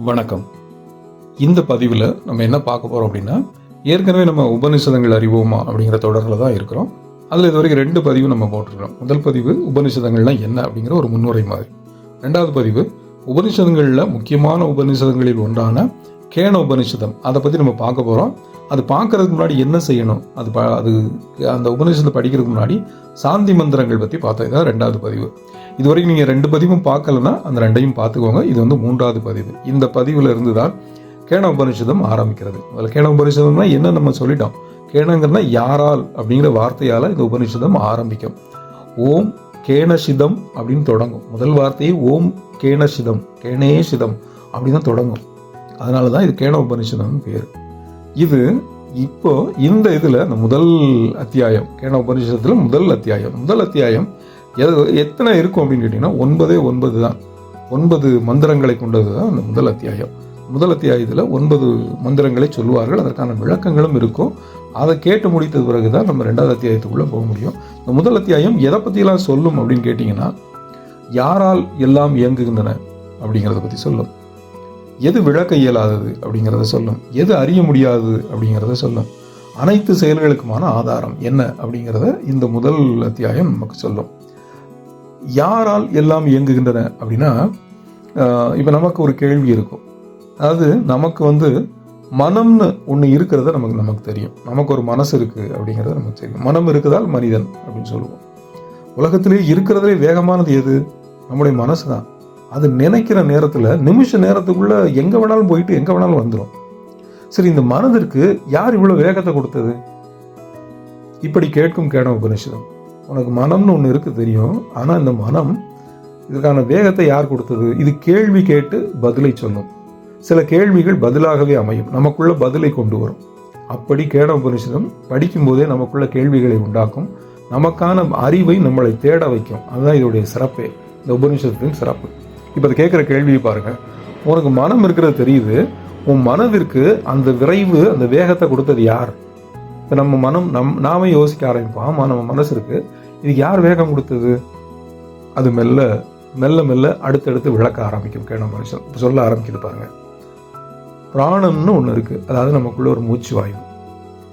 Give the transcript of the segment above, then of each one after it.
வணக்கம். இந்த பதிவில் நம்ம என்ன பார்க்க போகிறோம் அப்படின்னா, ஏற்கனவே நம்ம உபநிஷதங்கள் அறிவோமா அப்படிங்கிற தொடரில் தான் இருக்கிறோம். அதில் இது வரைக்கும் 2 பதிவு நம்ம போட்டிருக்கிறோம். முதல் பதிவு உபநிஷதங்கள்லாம் என்ன அப்படிங்கிற ஒரு முன்னுரை மாதிரி. 2வது பதிவு உபநிஷதங்களில் முக்கியமான உபநிஷதங்களில் ஒன்றான கேன உபநிஷதம், அதை பற்றி நம்ம பார்க்க போகிறோம். அது பார்க்கறதுக்கு முன்னாடி என்ன செய்யணும், அது அந்த உபநிஷத்தை படிக்கிறதுக்கு முன்னாடி சாந்தி மந்திரங்கள் பற்றி பார்த்தோம். இதான் 2வது பதிவு. இதுவரைக்கும் நீங்கள் 2 பதிவும் பார்க்கலன்னா அந்த 2ஐயும் பார்த்துக்கோங்க. இது 3வது பதிவு. இந்த பதிவில் இருந்து தான் கேன உபநிஷதம் ஆரம்பிக்கிறது. அதில் கேன உபநிஷதம்னா என்ன நம்ம சொல்லிட்டோம். கேனங்கிறனா யாரால் அப்படிங்கிற வார்த்தையால் இந்த உபநிஷதம் ஆரம்பிக்கும். ஓம் கேனசிதம் அப்படின்னு தொடங்கும். முதல் வார்த்தையே ஓம் கேனசிதம், கேனேசிதம் அப்படி தான் தொடங்கும். அதனால தான் இது கேன உபநிஷதம் பேர். இது இப்போ இந்த இதில் அந்த முதல் அத்தியாயம், கேன உபநிஷதத்தில் முதல் அத்தியாயம் எத்தனை இருக்கும் அப்படின்னு கேட்டிங்கன்னா 9 தான். 9 மந்திரங்களை கொண்டது தான் அந்த முதல் அத்தியாயம். முதல் அத்தியாயத்தில் 9 மந்திரங்களை சொல்லுவார்கள். அதற்கான விளக்கங்களும் இருக்கும். அதை கேட்டு முடித்தது பிறகு தான் நம்ம 2வது அத்தியாயத்துக்குள்ளே போக முடியும். இந்த முதல் அத்தியாயம் எதை பற்றியெல்லாம் சொல்லும் அப்படின்னு கேட்டிங்கன்னா, யாரால் எல்லாம் இயங்குகின்றன அப்படிங்கிறத பற்றி சொல்லும். எது விளக்க இயலாதது அப்படிங்கிறத சொல்லும். எது அறிய முடியாதது அப்படிங்கிறத சொல்லும். அனைத்து செயல்களுக்குமான ஆதாரம் என்ன அப்படிங்கிறத இந்த முதல் அத்தியாயம் நமக்கு சொல்லும். யாரால் எல்லாம் இயங்குகின்றன அப்படின்னா, இப்போ நமக்கு ஒரு கேள்வி இருக்கும். அதாவது நமக்கு மனம்னு ஒன்று இருக்கிறத நமக்கு தெரியும். நமக்கு ஒரு மனசு இருக்குது அப்படிங்கிறது நமக்கு தெரியும். மனம் இருக்குதால் மனிதன் அப்படின்னு சொல்லுவோம். உலகத்திலே இருக்கிறதுலே வேகமானது எது? நம்முடைய மனசு தான். அது நினைக்கிற நேரத்தில் நிமிஷ நேரத்துக்குள்ள எங்கே வேணாலும் போயிட்டு எங்கே வேணாலும் வந்துடும். சரி, இந்த மனதிற்கு யார் இவ்வளோ வேகத்தை கொடுத்தது? இப்படி கேட்கும் கேன உபநிஷதம். உனக்கு மனம்னு ஒன்று இருக்கு தெரியும், ஆனால் இந்த மனம் இதுக்கான வேகத்தை யார் கொடுத்தது? இது கேள்வி கேட்டு பதிலை சொல்லும். சில கேள்விகள் பதிலாகவே அமையும், நமக்குள்ள பதிலை கொண்டு வரும். அப்படி கேன உபநிஷதம் படிக்கும்போதே நமக்குள்ள கேள்விகளை உண்டாக்கும். நமக்கான அறிவை நம்மளை தேட வைக்கும். அதுதான் இதோடைய சிறப்பே, இந்த உபநிஷதத்தின் சிறப்பு. இப்போ அதை கேட்குற கேள்வியை பாருங்க. உனக்கு மனம் இருக்கிறது தெரியுது. உன் மனதிற்கு அந்த விரைவு, அந்த வேகத்தை கொடுத்தது யார்? இப்போ நம்ம மனம் நாமே யோசிக்க ஆரம்பிப்போம். ஆமாம், நம்ம மனசு இருக்கு, இதுக்கு யார் வேகம் கொடுத்தது? அது மெல்ல மெல்ல மெல்ல அடுத்தடுத்து விளக்க ஆரம்பிக்கும். கேன மனுஷன் இப்போ சொல்ல ஆரம்பிக்குது பாருங்க. பிராணம்னு ஒன்று இருக்கு. அதாவது நமக்குள்ள ஒரு மூச்சு வாயு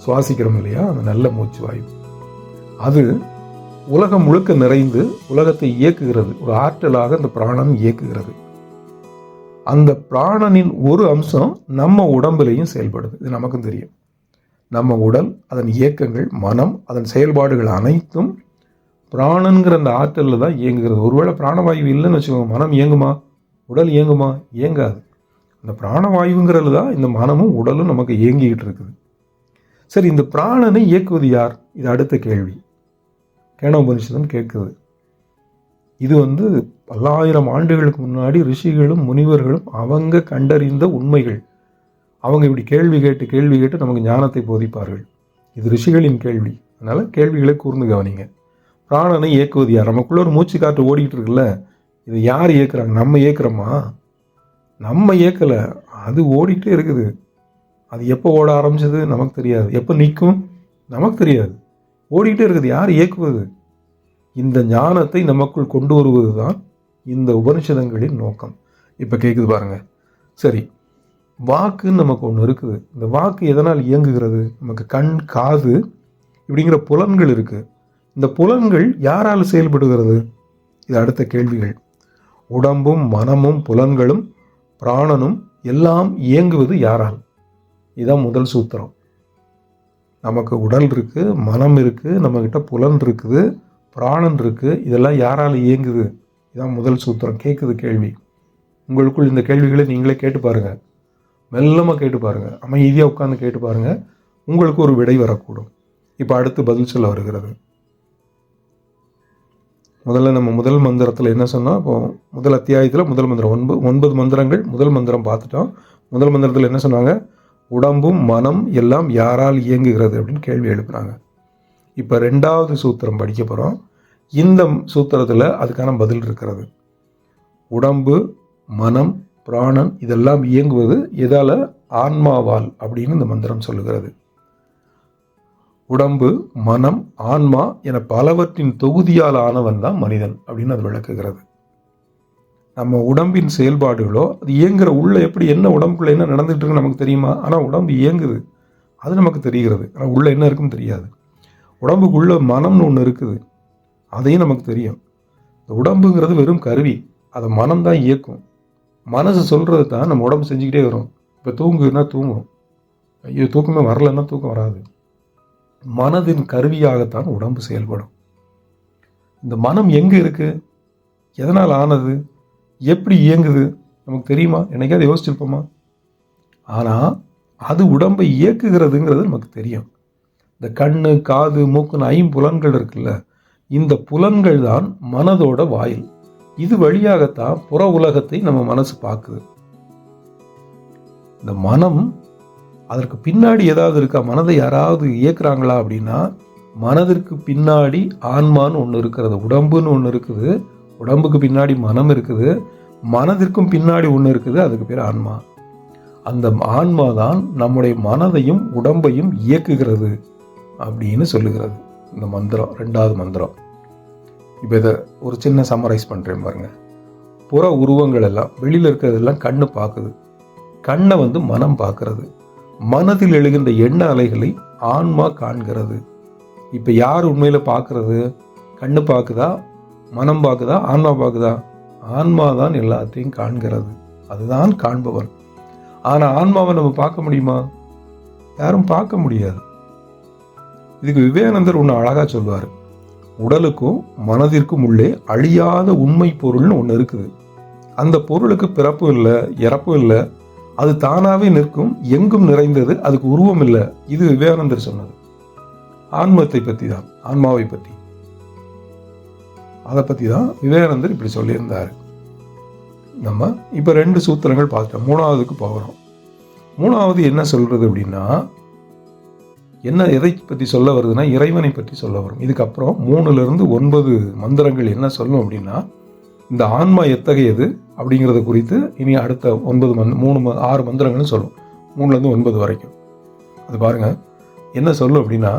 சுவாசிக்கிறோம் இல்லையா, அந்த நல்ல மூச்சு வாயு. அது உலகம் முழுக்க நிறைந்து உலகத்தை இயக்குகிறது. ஒரு ஆற்றலாக அந்த பிராணம் இயக்குகிறது. அந்த பிராணனின் ஒரு அம்சம் நம்ம உடம்புலையும் செயல்படுது. இது நமக்கும் தெரியும். நம்ம உடல், அதன் இயக்கங்கள், மனம், அதன் செயல்பாடுகள் அனைத்தும் பிராணன்கிற அந்த ஆற்றலில் தான் இயங்குகிறது. ஒருவேளை பிராணவாயு இல்லைன்னு வச்சுக்கோங்க, மனம் இயங்குமா? உடல் இயங்குமா? இயங்காது. அந்த பிராணவாயுங்கிறது தான் இந்த மனமும் உடலும் நமக்கு இயங்கிக்கிட்டு இருக்குது. சரி, இந்த பிராணனை இயக்குவது யார்? இது அடுத்த கேள்வி கேன உபநிஷதம் கேட்குது. இது பல்லாயிரம் ஆண்டுகளுக்கு முன்னாடி ரிஷிகளும் முனிவர்களும் அவங்க கண்டறிந்த உண்மைகள். அவங்க இப்படி கேள்வி கேட்டு நமக்கு ஞானத்தை போதிப்பார்கள். இது ரிஷிகளின் கேள்வி. அதனால கேள்விகளை கூர்ந்து கவனிங்க. பிராணனை இயக்குவது யார்? நமக்குள்ள ஒரு மூச்சு காற்று ஓடிக்கிட்டு இருக்குல்ல, இது யார் இயக்குறாங்க? நம்ம இயக்குறோமா? நம்ம இயக்கலை, அது ஓடிக்கிட்டே இருக்குது. அது எப்போ ஓட ஆரம்பிச்சது நமக்கு தெரியாது. எப்போ நிற்கும் நமக்கு தெரியாது. ஓடிக்கிட்டே இருக்குது. யார் இயக்குவது? இந்த ஞானத்தை நமக்குள் கொண்டு வருவது தான் இந்த உபனிஷதங்களின் நோக்கம். இப்போ கேட்குது பாருங்க. சரி, வாக்குன்னு நமக்கு ஒன்று இருக்குது. இந்த வாக்கு எதனால் இயங்குகிறது? நமக்கு கண், காது இப்படிங்கிற புலன்கள் இருக்குது. இந்த புலன்கள் யாரால் செயல்படுகிறது? இது அடுத்த கேள்விகள். உடம்பும் மனமும் புலன்களும் பிராணனும் எல்லாம் இயங்குவது யாரால்? இதுதான் முதல் சூத்திரம். நமக்கு உடல் இருக்குது, மனம் இருக்குது, நம்மக்கிட்ட புலன் இருக்குது, பிராணன் இருக்குது. இதெல்லாம் யாரால் இயங்குது? இதுதான் முதல் சூத்திரம். கேட்குது கேள்வி. உங்களுக்குள் இந்த கேள்விகளை நீங்களே கேட்டு பாருங்கள். மெல்லமாக கேட்டு பாருங்கள். அமைதியாக உட்காந்து கேட்டு பாருங்கள். உங்களுக்கு ஒரு விடை வரக்கூடும். இப்போ அடுத்து பதில் சொல்ல வருகிறது. முதல்ல நம்ம முதல் மந்திரத்தில் என்ன சொன்னோம்? இப்போ முதல் அத்தியாயத்தில் முதல் மந்திரம் 9 மந்திரங்கள். முதல் மந்திரம் பார்த்துட்டோம். முதல் மந்திரத்தில் என்ன சொன்னாங்க? உடம்பும் மனம் எல்லாம் யாரால் இயங்குகிறது அப்படின்னு கேள்வி எழுப்புறாங்க. இப்போ 2வது சூத்திரம் படிக்க போகிறோம். இந்த சூத்திரத்தில் அதுக்கான பதில் இருக்கிறது. உடம்பு, மனம், பிராணன் இதெல்லாம் இயங்குவது எதால? ஆன்மாவால் அப்படின்னு இந்த மந்திரம் சொல்லுகிறது. உடம்பு, மனம், ஆன்மா என பலவற்றின் தொகுதியால் ஆனவன் தான் மனிதன் அப்படின்னு அது விளக்குகிறது. நம்ம உடம்பின் செயல்பாடுகளோ அது இயங்குற உள்ள எப்படி என்ன உடம்புக்குள்ள என்ன நடந்துகிட்டு இருக்குன்னு நமக்கு தெரியுமா? ஆனால் உடம்பு இயங்குது, அது நமக்கு தெரிகிறது. ஆனால் உள்ள என்ன இருக்குன்னு தெரியாது. உடம்புக்குள்ள மனம்னு ஒன்று இருக்குது, அதையும் நமக்கு தெரியும். இந்த உடம்புங்கிறது வெறும் கருவி, அதை மனம் தான் இயக்கும். மனசு சொல்கிறது தான் நம்ம உடம்பு செஞ்சுக்கிட்டே வரும். இப்போ தூங்குதுன்னா தூங்கும், ஐயோ தூக்கமே வரலன்னா தூக்கம் வராது. மனதின் கருவியாகத்தான் உடம்பு செயல்படும். இந்த மனம் எங்கே இருக்குது, எதனால் ஆனது, எப்படி இயங்குது நமக்கு தெரியுமா? என்னைக்காவது யோசிச்சிருப்போமா? ஆனால் அது உடம்பை இயக்குகிறதுங்கிறது நமக்கு தெரியும். இந்த கண்ணு, காது, மூக்குன்னு 5 புலன்கள் இருக்குல்ல, இந்த புலன்கள் தான் மனதோட வாயில். இது வழியாகத்தான் புற உலகத்தை நம்ம மனசு பார்க்குது. இந்த மனம், அதற்கு பின்னாடி ஏதாவது இருக்கா? மனதை யாராவது இயக்குறாங்களா அப்படின்னா, மனதிற்கு பின்னாடி ஆன்மான்னு ஒன்று இருக்கிறது, உடம்புன்னு ஒன்று இருக்குது, உடம்புக்கு பின்னாடி மனம் இருக்குது, மனதிற்கும் பின்னாடி ஒன்று இருக்குது, அதுக்கு பேர் ஆன்மா. அந்த ஆன்மா தான் நம்முடைய மனதையும் உடம்பையும் இயக்குகிறது அப்படின்னு சொல்லுகிறது இந்த மந்திரம், 2வது மந்திரம். இப்போ இதை ஒரு சின்ன சம்மரைஸ் பண்ணுறேன் பாருங்க. புற உருவங்கள் எல்லாம் வெளியில் இருக்கிறதெல்லாம் கண்ணு பார்க்குது, கண்ணை மனம் பார்க்கறது, மனதில் எழுகின்ற எண்ண அலைகளை ஆன்மா காண்கிறது. இப்போ யார் உண்மையில் பார்க்கறது? கண்ணு பார்க்குதா, மனம் பார்க்குதா, ஆன்மா பார்க்குதா? ஆன்மா தான் எல்லாத்தையும் காண்கிறது, அதுதான் காண்பவன். ஆனால் ஆன்மாவை நம்ம பார்க்க முடியுமா? யாரும் பார்க்க முடியாது. இதுக்கு விவேகானந்தர் ஒன்று அழகாக சொல்வார். உடலுக்கும் மனதிற்கும் உள்ளே அழியாத உண்மை பொருள்னு ஒன்று இருக்குது. அந்த பொருளுக்கு பிறப்பும் இல்லை, இறப்பும் இல்லை, அது தானாகவே நிற்கும், எங்கும் நிறைந்தது, அதுக்கு உருவம் இல்லை. இது விவேகானந்தர் சொன்னது. ஆன்மத்தை பற்றி தான், ஆன்மாவை பற்றி, அதை பற்றி தான் விவேகானந்தர் இப்படி சொல்லியிருந்தார். நம்ம இப்போ 2 சூத்திரங்கள் பார்த்தோம், 3வதுக்கு போகிறோம். 3வது என்ன சொல்கிறது அப்படின்னா, என்ன எதை பற்றி சொல்ல வருதுன்னா, இறைவனை பற்றி சொல்ல வரும். இதுக்கப்புறம் 3லிருந்து 9 மந்திரங்கள் என்ன சொல்லும் அப்படின்னா, இந்த ஆன்மா எத்தகையது அப்படிங்கிறத குறித்து இனி அடுத்த 6 மந்திரங்களும் சொல்லும், 3லேருந்து 9 வரைக்கும். அது பாருங்க என்ன சொல்லும் அப்படின்னா,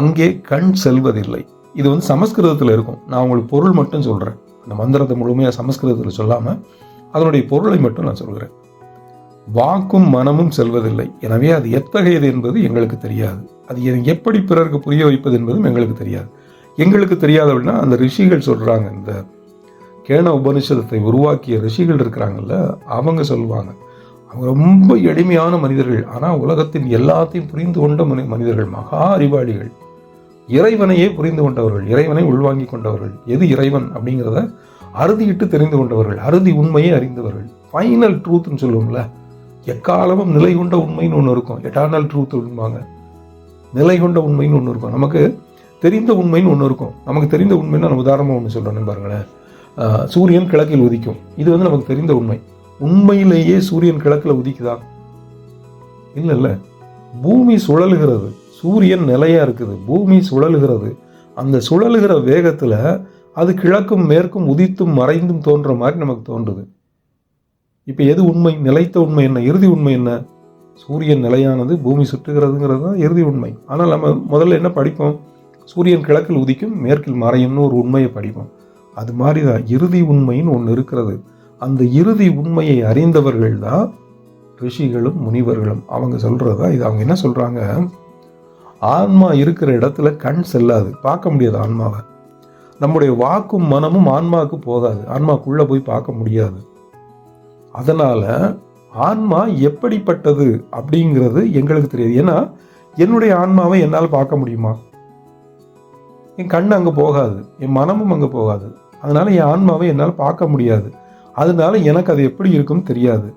அங்கே கண் செல்வதில்லை. இது சமஸ்கிருதத்தில் இருக்கும். நான் உங்களுக்கு பொருள் மட்டும் சொல்கிறேன், அந்த மந்திரத்தை முழுமையாக சமஸ்கிருதத்தில் சொல்லாமல் அதனுடைய பொருளை மட்டும் நான் சொல்கிறேன். வாக்கும் மனமும் செல்வதில்லை, எனவே அது எத்தகையது என்பது எங்களுக்கு தெரியாது. அது எப்படி பிறருக்கு புரிய வைப்பது என்பதும் எங்களுக்கு தெரியாது. எங்களுக்கு தெரியாது அப்படின்னா அந்த ரிஷிகள் சொல்கிறாங்க, இந்த கேன உபனிஷதத்தை உருவாக்கிய ரிஷிகள் இருக்கிறாங்கல்ல, அவங்க சொல்லுவாங்க. அவங்க ரொம்ப எளிமையான மனிதர்கள், ஆனால் உலகத்தின் எல்லாத்தையும் புரிந்து கொண்ட மனிதர்கள், மகா அறிவாளிகள், இறைவனையே புரிந்து கொண்டவர்கள், இறைவனை உள்வாங்கி கொண்டவர்கள், எது இறைவன் அப்படிங்கிறத அறுதியிட்டு தெரிந்து கொண்டவர்கள், அறுதி உண்மையை அறிந்தவர்கள். ஃபைனல் ட்ரூத்னு சொல்லுவோம்ல, எக்காலமும் நிலை கொண்ட உண்மைன்னு ஒன்று இருக்கும், எட்டர்னல் ட்ரூத் அப்படிம்பாங்க. நிலை கொண்ட உண்மைன்னு ஒன்று இருக்கும், நமக்கு தெரிந்த உண்மைன்னு ஒன்று இருக்கும். நமக்கு தெரிந்த உண்மைன்னா நம்ம உதாரணமாக ஒன்று சொல்கிறேன்னு பாருங்களேன். சூரியன் கிழக்கில் உதிக்கும், இது நமக்கு தெரிந்த உண்மை. உண்மையிலேயே சூரியன் கிழக்கில் உதிக்குதா? இல்லை. பூமி சுழலுகிறது, சூரியன் நிலையா இருக்குது, பூமி சுழலுகிறது. அந்த சுழலுகிற வேகத்தில் அது கிழக்கும் மேற்கும் உதித்தும் மறைந்தும் தோன்ற மாதிரி நமக்கு தோன்றுது. இப்போ எது உண்மை? நிலைத்த உண்மை என்ன? இறுதி உண்மை என்ன? சூரியன் நிலையானது, பூமி சுற்றுகிறதுங்கிறது தான் இறுதி உண்மை. ஆனால் நம்ம முதல்ல என்ன படிப்போம்? சூரியன் கிழக்கில் உதிக்கும், மேற்கில் மறையும்னு ஒரு உண்மையை படிப்போம். அது மாதிரி தான் இறுதி உண்மைன்னு ஒன்று இருக்கிறது. அந்த இறுதி உண்மையை அறிந்தவர்கள் தான் ரிஷிகளும் முனிவர்களும். அவங்க சொல்கிறது தான் இது. அவங்க என்ன சொல்கிறாங்க, ஆன்மா இருக்கிற இடத்துல கண் செல்லாது, பார்க்க முடியாது ஆன்மாவை. நம்முடைய வாக்கும் மனமும் ஆன்மாவுக்கு போகாது, ஆன்மாக்குள்ளே போய் பார்க்க முடியாது. அதனால் ஆன்மா எப்படிப்பட்டது அப்படிங்கிறது எங்களுக்கு தெரியாது. ஏன்னா என்னுடைய ஆன்மாவை என்னால் பார்க்க முடியுமா? என் கண் அங்கே போகாது, என் மனமும் அங்கே போகாது. அதனால் என் ஆன்மாவை என்னால் பார்க்க முடியாது. அதனால எனக்கு அது எப்படி இருக்குன்னு தெரியாது.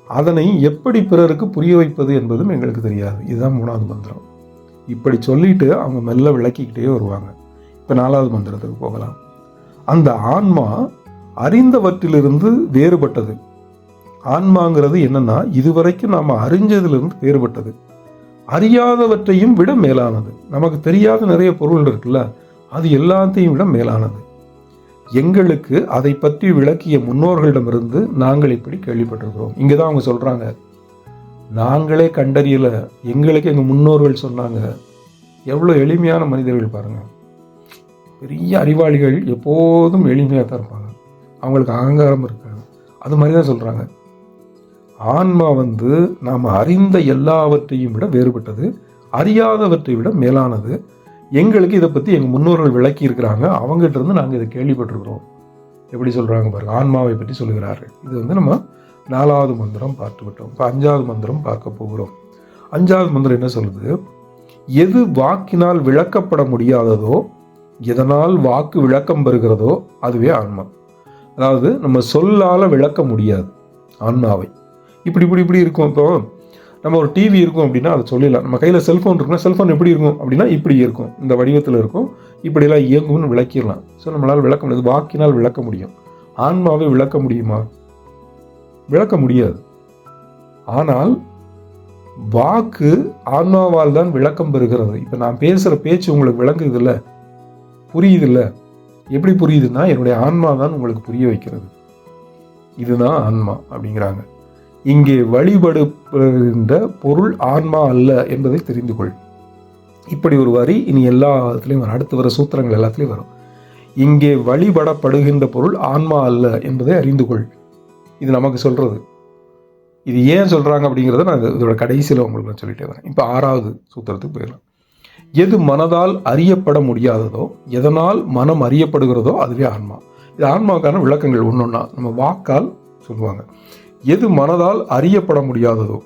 அதனை எப்படி பிறருக்கு புரிய வைப்பது என்பதும் எங்களுக்கு தெரியாது. இதுதான் 3வது மந்திரம். இப்படி சொல்லிட்டு அவங்க மெல்ல விளக்கிக்கிட்டே வருவாங்க. இப்போ 4வது மந்திரத்துக்கு போகலாம். அந்த ஆன்மா அறிந்தவற்றிலிருந்து வேறுபட்டது. ஆன்மாங்கிறது என்னன்னா, இதுவரைக்கும் நாம் அறிஞ்சதிலிருந்து வேறுபட்டது, அறியாதவற்றையும் விட மேலானது. நமக்கு தெரியாத நிறைய பொருள் இருக்குல்ல, அது எல்லாத்தையும் விட மேலானது. எங்களுக்கு அதை பற்றி விளக்கிய முன்னோர்களிடமிருந்து நாங்கள் இப்படி கேள்விப்பட்டிருக்கிறோம். இங்கே தான் அவங்க சொல்கிறாங்க, நாங்களே கண்டறியல, எங்களுக்கு எங்கள் முன்னோர்கள் சொன்னாங்க. எவ்வளோ எளிமையான மனிதர்கள் பாருங்கள். பெரிய அறிவாளிகள் எப்போதும் எளிமையாக தான் இருப்பாங்க. அவங்களுக்கு அகங்காரம் இருக்காது. அது மாதிரி தான் சொல்கிறாங்க. ஆன்மா நாம் அறிந்த எல்லாவற்றையும் விட வேறுபட்டது, அறியாதவற்றை விட மேலானது. எங்களுக்கு இதை பற்றி எங்கள் முன்னோர்கள் விளக்கி இருக்கிறாங்க, அவங்ககிட்ட இருந்து நாங்கள் இதை கேள்விப்பட்டிருக்கிறோம். எப்படி சொல்கிறாங்க பாருங்கள், ஆன்மாவை பற்றி சொல்லுகிறார்கள். இது நம்ம 4வது மந்திரம் பார்த்து விட்டோம். இப்போ 5வது மந்திரம் பார்க்க போகிறோம். 5வது மந்திரம் என்ன சொல்லுது? எது வாக்கினால் விளக்கப்பட முடியாததோ, எதனால் வாக்கு விளக்கம் பெறுகிறதோ அதுவே ஆன்மா. அதாவது நம்ம சொல்லால் விளக்க முடியாது ஆன்மாவை. இப்படி இப்படி இப்படி இருக்கும். இப்போ நம்ம ஒரு டிவி இருக்கும் அப்படின்னா அதை சொல்லிடலாம். நம்ம கையில் செல்ஃபோன் இருக்குன்னா செல்ஃபோன் எப்படி இருக்கும் அப்படின்னா இப்படி இருக்கும், இந்த வடிவத்தில் இருக்கும், இப்படியெல்லாம் இயங்கும்னு விளக்கிடலாம். ஸோ நம்மளால் விளக்க முடியாது, வாக்கினால் விளக்க முடியும். ஆன்மாவை விளக்க முடியுமா? விளக்க முடியாது. ஆனால் வாக்கு ஆன்மாவால் தான் விளக்கம் பெறுகிறது. இப்போ நான் பேசுகிற பேச்சு உங்களுக்கு விளங்குது இல்லை, புரியுது இல்லை? எப்படி புரியுதுன்னா என்னுடைய ஆன்மா தான் உங்களுக்கு புரிய வைக்கிறது. இதுதான் ஆன்மா அப்படிங்கிறாங்க. இங்கே வழிபடுகின்ற பொருள் ஆன்மா அல்ல என்பதை தெரிந்து கொள். இப்படி ஒரு வரி இனி எல்லாத்துலேயும் வரும், அடுத்து வர சூத்திரங்கள் எல்லாத்துலேயும் வரும். இங்கே வழிபடப்படுகின்ற பொருள் ஆன்மா அல்ல என்பதை அறிந்து கொள். இது நமக்கு சொல்றது. இது ஏன் சொல்றாங்க அப்படிங்கிறத நான் இதோட கடைசியில் உங்களுக்கு நான் சொல்லிட்டே வரேன். இப்போ 6வது சூத்திரத்துக்கு போயிடலாம். எது மனதால் அறியப்பட முடியாததோ, எதனால் மனம் அறியப்படுகிறதோ அதுவே ஆன்மா. இது ஆன்மாவுக்கான விளக்கங்கள் ஒன்னொன்னா நம்ம வாக்கால் சொல்லுவாங்க. எது மனதால் அறியப்பட முடியாததோ,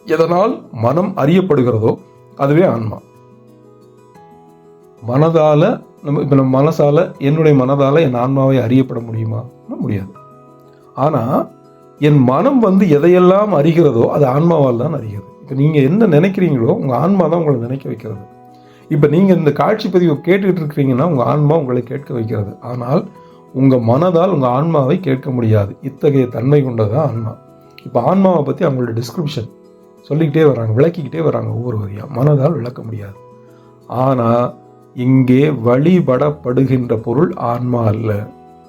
எதனால் மனம் அறியப்படுகிறதோ அதுவே ஆன்மா. மனதால நம்ம மனசால, என்னுடைய மனதால என் ஆன்மாவை அறியப்பட முடியுமா? முடியாது. ஆனா என் மனம் எதையெல்லாம் அறிகிறதோ அது ஆன்மாவால் தான் அறிகிறது. இப்போ நீங்க என்ன நினைக்கிறீங்களோ உங்க ஆன்மா தான் உங்களை நினைக்க வைக்கிறது. இப்போ நீங்க இந்த காட்சி பதிவை கேட்டுக்கிட்டு இருக்கிறீங்கன்னா உங்க ஆன்மா உங்களை கேட்க வைக்கிறது. ஆனால் உங்க மனதால் உங்க ஆன்மாவை கேட்க முடியாது. இத்தகைய தன்மை கொண்டதான் ஆன்மா. இப்போ ஆன்மாவை பற்றி அவங்களோட டிஸ்கிரிப்ஷன் சொல்லிக்கிட்டே வராங்க, விளக்கிக்கிட்டே வராங்க ஒவ்வொரு வரியா. மனதால் விளக்க முடியாது. ஆனால் இங்கே வழிபடப்படுகின்ற பொருள் ஆன்மா அல்ல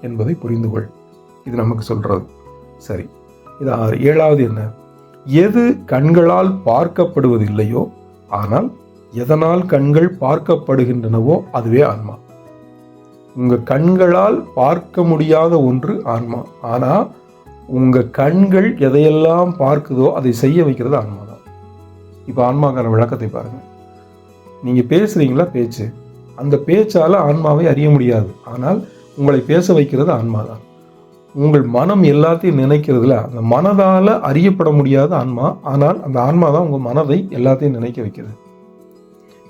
என்பதை புரிந்து கொள். இது நமக்கு சொல்றது. சரி, இது 6. 7வது என்ன? எது கண்களால் பார்க்கப்படுவதில்லையோ, ஆனால் எதனால் கண்கள் பார்க்கப்படுகின்றனவோ அதுவே ஆன்மா. உங்க கண்களால் பார்க்க முடியாத ஒன்று ஆன்மா. ஆனா உங்க கண்கள் எதையெல்லாம் பார்க்குதோ அதை செய்ய வைக்கிறது ஆன்மா தான். இப்போ ஆன்மாக்கான விளக்கத்தை பாருங்க. நீங்க பேசுறீங்களா, பேச்சு, அந்த பேச்சால ஆன்மாவை அறிய முடியாது. ஆனால் உங்களை பேச வைக்கிறது ஆன்மா தான். உங்கள் மனம் எல்லாத்தையும் நினைக்கிறதுல அந்த மனதால அறியப்பட முடியாத ஆன்மா. ஆனால் அந்த ஆன்மா தான் உங்க மனதை எல்லாத்தையும் நினைக்க வைக்கிறது.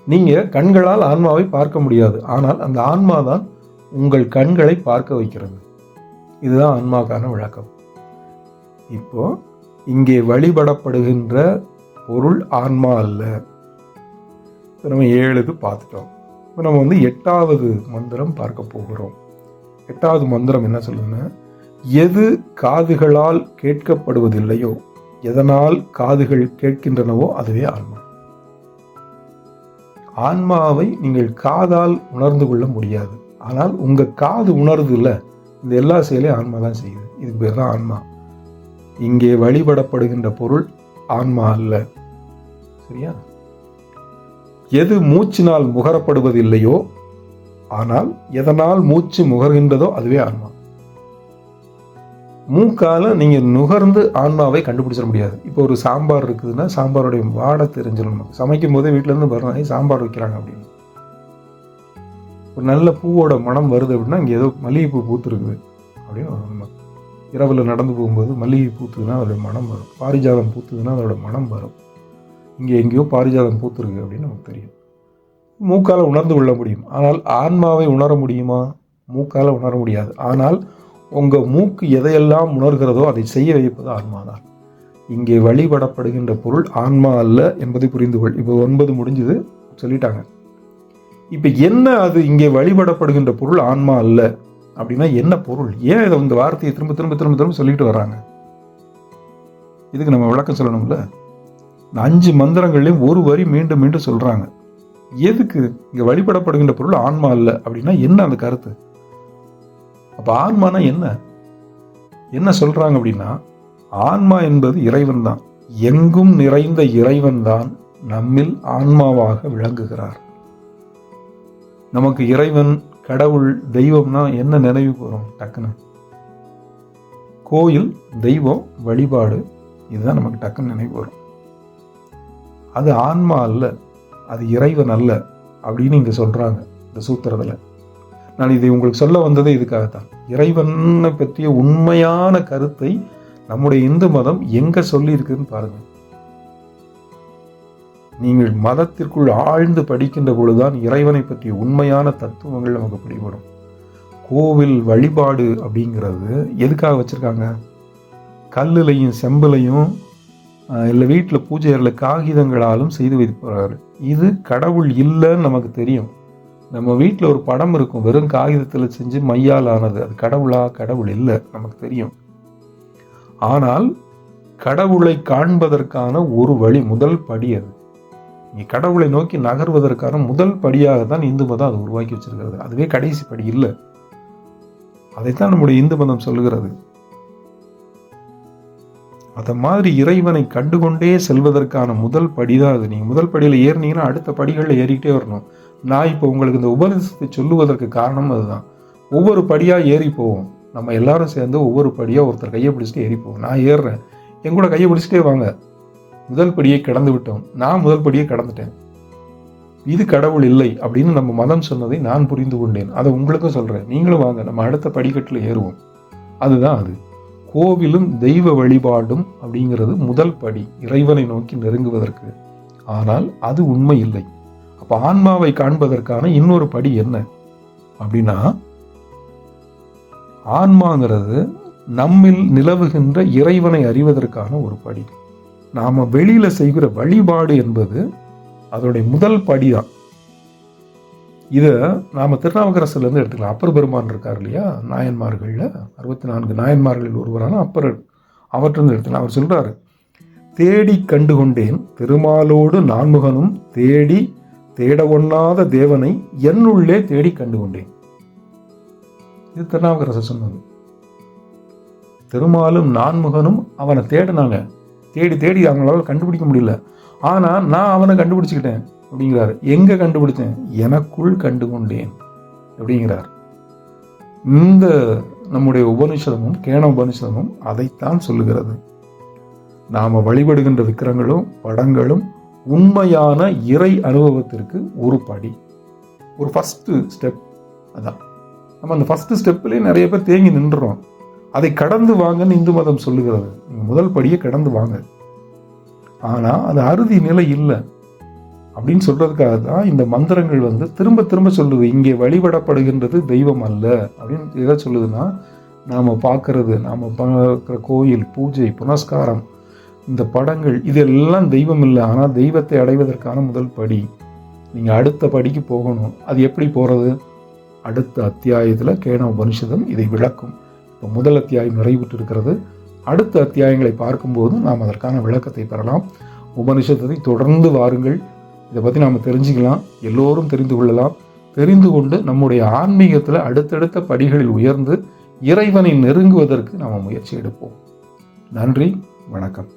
நீங்க கண்களால் ஆன்மாவை பார்க்க முடியாது. ஆனால் அந்த ஆன்மா தான் உங்கள் கண்களை பார்க்க வைக்கிறது. இதுதான் ஆன்மாக்கான விளக்கம். இப்போ இங்கே வழிபடப்படுகின்ற பொருள் ஆன்மா அல்ல. இப்போ நம்ம 7 பார்த்துட்டோம். இப்போ நம்ம 8வது மந்திரம் பார்க்க போகிறோம். 8வது மந்திரம் என்ன சொல்லுதுன்னா, எது காதுகளால் கேட்கப்படுவதில்லையோ, எதனால் காதுகள் கேட்கின்றனவோ அதுவே ஆன்மா. ஆன்மாவை நீங்கள் காதால் உணர்ந்து கொள்ள முடியாது. ஆனால் உங்க காது உணர்வு இல்லை, இந்த எல்லா செயலையும் ஆன்மா தான் செய்யுது. இதுக்கு பேர் தான் ஆன்மா. இங்கே வழிபடப்படுகின்ற பொருள் ஆன்மா அல்ல. சரியா? எது மூச்சினால் முகரப்படுவதில்லையோ, ஆனால் எதனால் மூச்சு முகர்கின்றதோ அதுவே ஆன்மா. மூக்கால நீங்க நுகர்ந்து ஆன்மாவை கண்டுபிடிச்சிட முடியாது. இப்போ ஒரு சாம்பார் இருக்குதுன்னா சாம்பாருடைய வாடை தெரிஞ்சிடணும். சமைக்கும் போதே வீட்டுல இருந்து வரணும், சாம்பார் வைக்கிறாங்க அப்படின்னு. ஒரு நல்ல பூவோட மனம் வருது அப்படின்னா இங்கே ஏதோ மல்லிகைப்பூ பூத்துருக்குது அப்படின்னு நம்ம இரவில் நடந்து போகும்போது மல்லிகை பூத்துதுன்னா அதோட மனம் வரும். பாரிஜாதம் பூத்துதுன்னா அதோட மனம் வரும். இங்கே எங்கேயோ பாரிஜாதம் பூத்துருக்கு அப்படின்னு நமக்கு தெரியும். மூக்கால் உணர்ந்து கொள்ள முடியும். ஆனால் ஆன்மாவை உணர முடியுமா? மூக்கால் உணர முடியாது. ஆனால் உங்கள் மூக்கு எதையெல்லாம் உணர்கிறதோ அதை செய்ய வைப்பது ஆன்மாதான். இங்கே வழிபடப்படுகின்ற பொருள் ஆன்மா அல்ல என்பதை புரிந்து கொள். இப்போ 9 முடிஞ்சது சொல்லிட்டாங்க. இப்போ என்ன அது இங்கே வழிபடப்படுகின்ற பொருள் ஆன்மா அல்ல அப்படின்னா என்ன பொருள்? ஏன் இதை இந்த வார்த்தையை திரும்ப திரும்ப திரும்ப திரும்ப சொல்லிட்டு வர்றாங்க? இதுக்கு நம்ம விளக்கம் சொல்லணும்ல. இந்த 5 மந்திரங்கள்லையும் ஒரு வரி மீண்டும் மீண்டும் சொல்றாங்க. எதுக்கு இங்கே வழிபடப்படுகின்ற பொருள் ஆன்மா அல்ல அப்படின்னா என்ன அந்த கருத்து? அப்ப ஆன்மானா என்ன என்ன சொல்றாங்க அப்படின்னா, ஆன்மா என்பது இறைவன் தான். எங்கும் நிறைந்த இறைவன் தான் நம்மில் ஆன்மாவாக விளங்குகிறார். நமக்கு இறைவன், கடவுள், தெய்வம்னா என்ன நினைவுக்கு வரும்? டக்குன்னு கோயில், தெய்வம், வழிபாடு, இதுதான் நமக்கு டக்குன்னு நினைவு வரும். அது ஆன்மா அல்ல, அது இறைவன் அல்ல அப்படின்னு இங்கே சொல்கிறாங்க இந்த சூத்திரத்தில். நான் இதை உங்களுக்கு சொல்ல வந்ததே இதுக்காகத்தான். இறைவனை பற்றிய உண்மையான கருத்தை நம்முடைய இந்து மதம் எங்கே சொல்லியிருக்குன்னு பாருங்கள். நீங்கள் மதத்திற்குள் ஆழ்ந்து படிக்கின்ற பொழுதுதான் இறைவனை பற்றிய உண்மையான தத்துவங்கள் நமக்கு பிடிபடும். கோவில் வழிபாடு அப்படிங்கிறது எதுக்காக வச்சுருக்காங்க? கல்லுலையும் செம்பிலையும் இல்லை வீட்டில் பூஜைகளில் காகிதங்களாலும் செய்து வைப்பார்கள். இது கடவுள் இல்லைன்னு நமக்கு தெரியும். நம்ம வீட்டில் ஒரு படம் இருக்கும், வெறும் காகிதத்தில் செஞ்சு மையால் ஆனது. அது கடவுளா? கடவுள் இல்லை, நமக்கு தெரியும். ஆனால் கடவுளை காண்பதற்கான ஒரு வழி, முதல் படி அது. நீ கடவுளை நோக்கி நகர்வதற்கான முதல் படியாக தான் இந்து மதம் அதை உருவாக்கி வச்சிருக்கிறது. அதுவே கடைசி படி இல்லை. அதைத்தான் நம்முடைய இந்து மதம் சொல்லுகிறது. அதை மாதிரி இறைவனை கண்டுகொண்டே செல்வதற்கான முதல் படி தான் அது. நீங்கள் முதல் படியில் ஏறினீங்கன்னா அடுத்த படிகளில் ஏறிக்கிட்டே வரணும். நான் இப்போ உங்களுக்கு இந்த உபதேசத்தை சொல்லுவதற்கு காரணம் அதுதான். ஒவ்வொரு படியாக ஏறி போவோம். நம்ம எல்லாரும் சேர்ந்து ஒவ்வொரு படியாக ஒருத்தர் கையை பிடிச்சிட்டு ஏறி போவோம். நான் ஏறுறேன், என் கூட கையை பிடிச்சிட்டே வாங்க. முதல் படியை கடந்து விட்டோம், நான் முதல் படியை கடந்துட்டேன். இது கடவுள் இல்லை அப்படின்னு நம்ம மதம் சொன்னதை நான் புரிந்து கொண்டேன். அதை உங்களுக்கும் சொல்கிறேன். நீங்களும் வாங்க, நம்ம அடுத்த படிக்கட்டில் ஏறுவோம். அதுதான் அது. கோவிலும் தெய்வ வழிபாடும் அப்படிங்கிறது முதல் படி இறைவனை நோக்கி நெருங்குவதற்கு. ஆனால் அது உண்மை இல்லை. அப்போ ஆன்மாவை காண்பதற்கான இன்னொரு படி என்ன அப்படின்னா, ஆன்மாங்கிறது நம்மில் நிலவுகின்ற இறைவனை அறிவதற்கான ஒரு படி. நாம வெளியில செய்கிற வழிபாடு என்பது அதோடைய முதல் படிதான். இதை நாம திருநாவுக்கரசுல இருந்து எடுத்துக்கலாம். அப்பர் பெருமான் இருக்கார் இல்லையா, நாயன்மார்கள்ல 64 நாயன்மார்களில் ஒருவரான அப்பர், அவற்றிலிருந்து எடுத்துக்கலாம். அவர் சொல்றாரு, தேடி கண்டுகொண்டேன் திருமாலோடு நான்முகனும் தேடி தேட ஒண்ணாத தேவனை என்னுள்ளே தேடி கண்டுகொண்டேன். இது திருநாவுக்கரசர் சொன்னது. திருமாலும் நான்முகனும் அவனை தேடினாங்க. தேடி தேடி அவங்களால கண்டுபிடிக்க முடியல. ஆனா நான் அவனை கண்டுபிடிச்சுக்கிட்டேன் அப்படிங்கிறாரு. எங்க கண்டுபிடிச்சேன்? எனக்குள் கண்டுகொண்டேன் அப்படிங்கிறார். இந்த நம்முடைய உபனிஷதமும் கேன உபனிஷதமும் அதைத்தான் சொல்லுகிறது. நாம வழிபடுகின்ற விக்கிரங்களும் படங்களும் உண்மையான இறை அனுபவத்திற்கு ஒரு படி, ஒரு ஃபர்ஸ்ட் ஸ்டெப். அதான் நம்ம அந்த ஃபர்ஸ்ட் ஸ்டெப்லேயே நிறைய பேர் தேங்கி நின்றுறோம். அதை கடந்து வாங்கன்னு இந்து மதம் சொல்லுகிறது. நீங்கள் முதல் படியை கடந்து வாங்க. ஆனால் அது அறுதி நிலை இல்லை அப்படின்னு சொல்றதுக்காக தான் இந்த மந்திரங்கள் திரும்ப திரும்ப சொல்லுது. இங்கே வழிபடப்படுகின்றது தெய்வம் அல்ல அப்படின்னு எதை சொல்லுதுன்னா, நாம் பார்க்கறது, நாம் பார்க்குற கோயில், பூஜை, புனஸ்காரம், இந்த படங்கள், இதெல்லாம் தெய்வம் இல்லை. ஆனால் தெய்வத்தை அடைவதற்கான முதல் படி. நீங்கள் அடுத்த படிக்கு போகணும். அது எப்படி போகிறது? அடுத்த அத்தியாயத்தில் கேன உபனிஷதம் இதை விளக்கும். இப்போ முதல் அத்தியாயம் நிறைவுற்று இருக்கிறது. அடுத்த அத்தியாயங்களை பார்க்கும்போது நாம் அதற்கான விளக்கத்தை பெறலாம். உபனிஷத்தை தொடர்ந்து வாருங்கள். இதை பற்றி நாம் தெரிஞ்சுக்கலாம், எல்லோரும் தெரிந்து கொள்ளலாம். தெரிந்து கொண்டு நம்முடைய ஆன்மீகத்தில் அடுத்தடுத்த படிகளில் உயர்ந்து இறைவனை நெருங்குவதற்கு நாம் முயற்சி எடுப்போம். நன்றி, வணக்கம்.